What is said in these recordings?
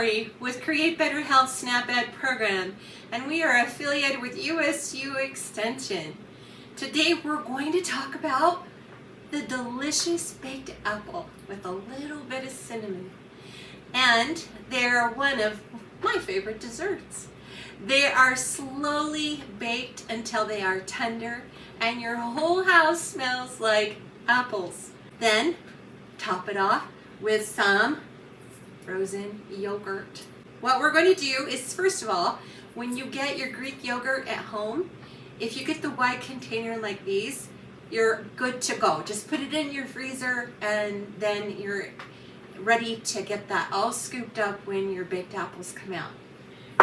Lori with Create Better Health Snap Ed program, and we are affiliated with USU Extension. Today we're going to talk about the delicious baked apple with a little bit of cinnamon. And they're one of my favorite desserts. They are slowly baked until they are tender and your whole house smells like apples. Then top it off with some frozen yogurt. What we're going to do is, first of all, when you get your Greek yogurt at home, if you get the white container like these, you're good to go. Just put it in your freezer and then you're ready to get that all scooped up when your baked apples come out.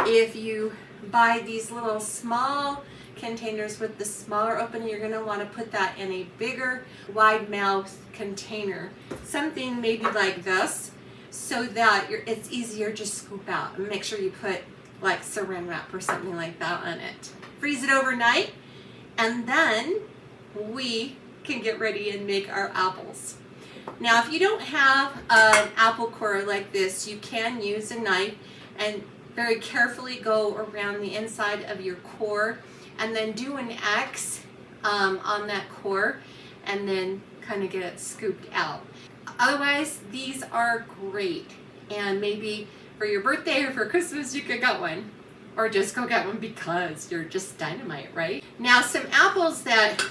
If you buy these little small containers with the smaller opening, you're going to want to put that in a bigger wide mouth container, something maybe like this, so that it's easier to scoop out. And make sure you put like saran wrap or something like that on it. Freeze it overnight, and then we can get ready and make our apples. Now, if you don't have an apple core like this, you can use a knife and very carefully go around the inside of your core and then do an X on that core and then kind of get it scooped out. Otherwise, these are great, and maybe for your birthday or for Christmas you could get one, or just go get one because you're just dynamite, right? Now, some apples that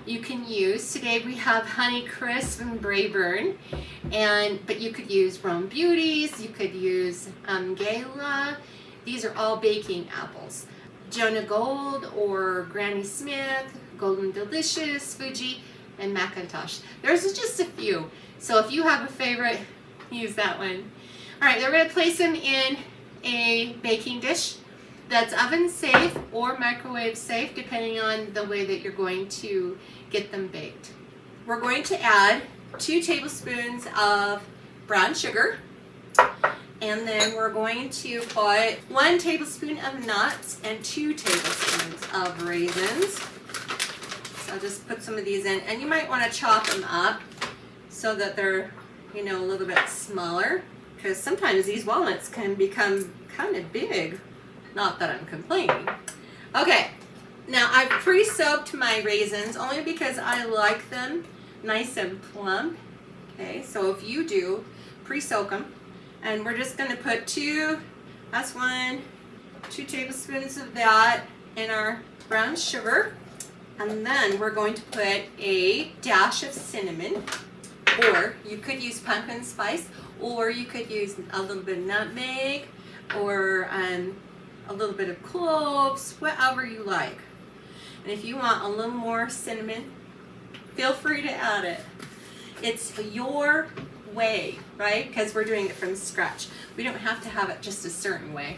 you can use. Today we have Honey Crisp and Brayburn, but you could use Rome Beauties, you could use Gala. These are all baking apples. Jonah Gold or Granny Smith, Golden Delicious, Fuji, and Macintosh. There's just a few. So if you have a favorite, use that one. All right, we're going to place them in a baking dish that's oven safe or microwave safe, depending on the way that you're going to get them baked. We're going to add 2 tablespoons of brown sugar, and then we're going to put 1 tablespoon of nuts and 2 tablespoons of raisins. So I'll just put some of these in, and you might want to chop them up so that they're, a little bit smaller, because sometimes these walnuts can become kind of big. Not that I'm complaining. Okay, now I've pre-soaked my raisins only because I like them nice and plump. Okay, so if you do, pre-soak them. And we're just going to put 2 tablespoons of that in our brown sugar. And then we're going to put a dash of cinnamon, or you could use pumpkin spice, or you could use a little bit of nutmeg, or a little bit of cloves, whatever you like. And if you want a little more cinnamon, feel free to add it. It's your way, right? Because we're doing it from scratch. We don't have to have it just a certain way.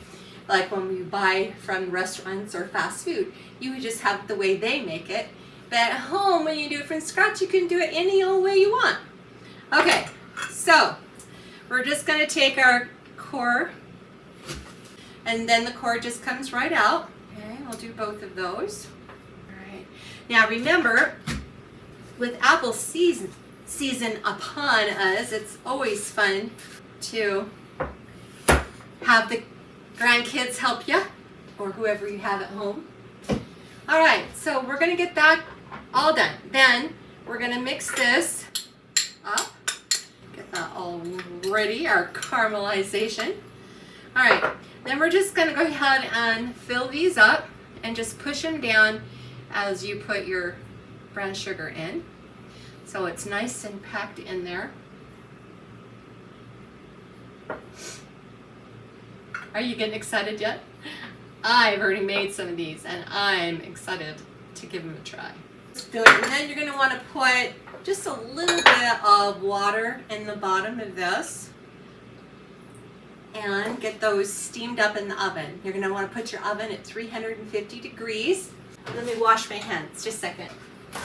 Like when we buy from restaurants or fast food, you would just have it the way they make it. But at home, when you do it from scratch, you can do it any old way you want. Okay, so we're just going to take our core, and then the core just comes right out. Okay, we'll do both of those. All right. Now remember, with apple season upon us, it's always fun to have the grandkids help you, or whoever you have at home. All right, so we're going to get that all done. Then we're going to mix this up, get that all ready, our caramelization. All right, then we're just going to go ahead and fill these up and just push them down as you put your brown sugar in, so it's nice and packed in there. Are you getting excited yet? I've already made some of these and I'm excited to give them a try. And then you're going to want to put just a little bit of water in the bottom of this and get those steamed up in the oven. You're going to want to put your oven at 350 degrees. Let me wash my hands just a second.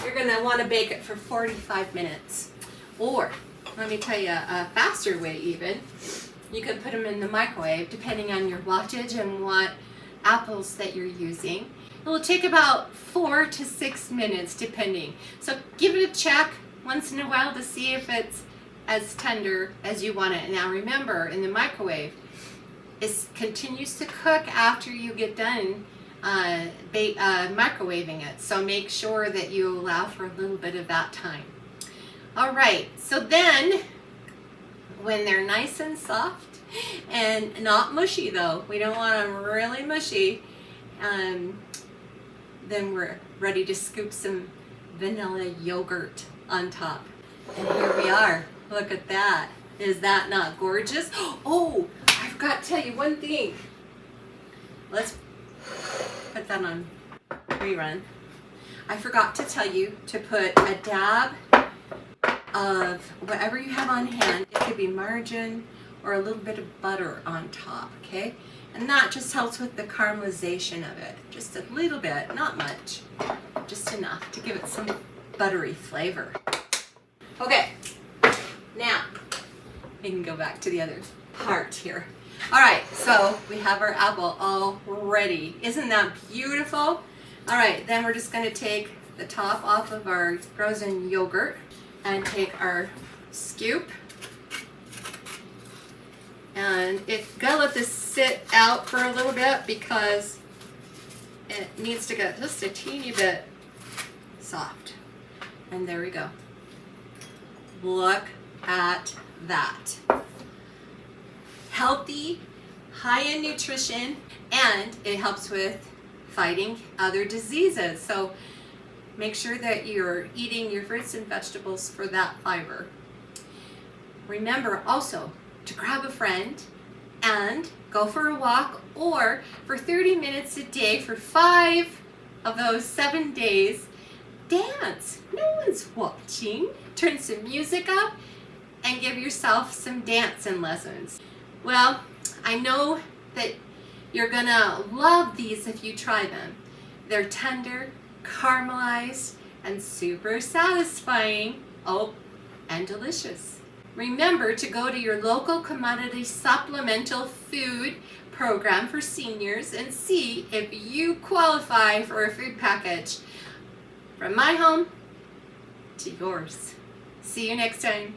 You're going to want to bake it for 45 minutes. Or, let me tell you a faster way even. You can put them in the microwave depending on your wattage and what apples that you're using. It will take about 4 to 6 minutes depending. So give it a check once in a while to see if it's as tender as you want it. Now remember, in the microwave, continues to cook after you get done microwaving it. So make sure that you allow for a little bit of that time. All right, so then when they're nice and soft and not mushy though, we don't want them really mushy, then we're ready to scoop some vanilla yogurt on top. And here we are. Look at that. Is that not gorgeous? Oh, I forgot to tell you one thing. Let's put that on rerun. I forgot to tell you to put a dab of whatever you have on hand. It could be margarine or a little bit of butter on top, okay? And that just helps with the caramelization of it. Just a little bit, not much, just enough to give it some buttery flavor. Okay, now we can go back to the other part here. All right, so we have our apple all ready. Isn't that beautiful? All right, then we're just gonna take the top off of our frozen yogurt and take our scoop. And it's gotta let this sit out for a little bit because it needs to get just a teeny bit soft. And there we go. Look at that. Healthy, high in nutrition, and it helps with fighting other diseases. So make sure that you're eating your fruits and vegetables for that fiber. Remember also to grab a friend and go for a walk, or for 30 minutes a day for 5 of those 7 days, dance. No one's watching. Turn some music up and give yourself some dancing lessons. Well, I know that you're gonna love these if you try them. They're tender, caramelized, and super satisfying. Oh, and delicious. Remember to go to your local commodity supplemental food program for seniors and see if you qualify for a food package. From my home to yours. See you next time.